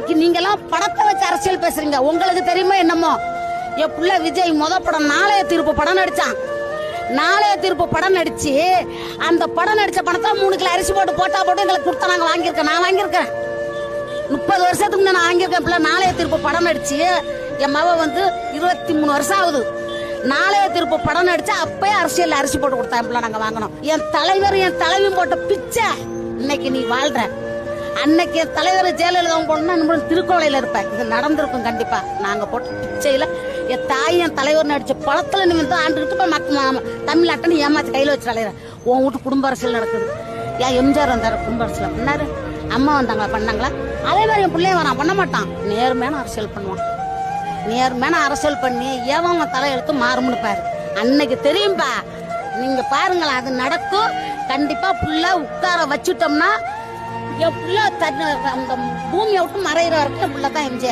இன்னைக்கு நீங்க எல்லாம் படத்தை வச்சு அரசியல் பேசுறீங்க. உங்களுக்கு தெரியுமா என்னமோ என் புள்ள விஜய் படம் நாளைய தீர்ப்பு படம் நடிச்சான். நாளைய தீர்ப்பு படம் நடிச்சு அந்த படம் நடிச்ச பணத்தை 3 கிலோ அரிசி போட்டா போட்டு எங்களுக்கு கொடுத்தா நாங்க வாங்கியிருக்கேன். நான் வாங்கியிருக்கேன் 30 வருஷத்துக்கு நான் வாங்கியிருக்கேன். பிள்ளை நாளைய தீர்ப்பு படம் நடிச்சு என் மவ 23 வருஷம் ஆகுது. நாளைய தீர்ப்பு படம் நடிச்சு அப்பயே அரசியல் அரிசி போட்டு கொடுத்தா பிள்ளை நாங்க வாங்கணும். என் தலைவர் என் தலைவியும் போட்ட பிச்சை இன்னைக்கு நீ வாழ்ற. அன்னைக்கு என் தலைவர் ஜெயலலிதா போனா திருக்கோளையில இருப்பேன். இது நடந்திருக்கும் கண்டிப்பா. நாங்க போட்ட பிச்சையில என் தாய் என் தலைவர் நடிச்ச படத்துல நீ வந்து ஆண்டுகிட்டு போய் தமிழ்நாட்டை ஏமாத்தி கையில வச்சு தலைவர் உன் வீட்டு குடும்ப அரசியல் நடக்குது. ஏன் எம்ஜிஆர் வந்தாரு குடும்ப அரசியல் பண்ணாரு, அம்மா வந்தாங்களா பண்ணாங்களா? அதே மாதிரி என் பிள்ளைய வரான் பண்ண மாட்டான். நேர்மையான அரசியல் பண்ணுவான். நேர்மையான அரசியல் பண்ணி ஏவன் தலையெழுத்து மாறும்னு பாரு. அன்னைக்கு தெரியும்பா. நீங்க பாருங்களேன், அது நடக்கும் கண்டிப்பா. புள்ள உட்கார வச்சுட்டோம்னா என் புள்ள அந்த பூமியை விட்டு மறைகிற வரைக்கும் புள்ள தான் எம்ஜிஆர்.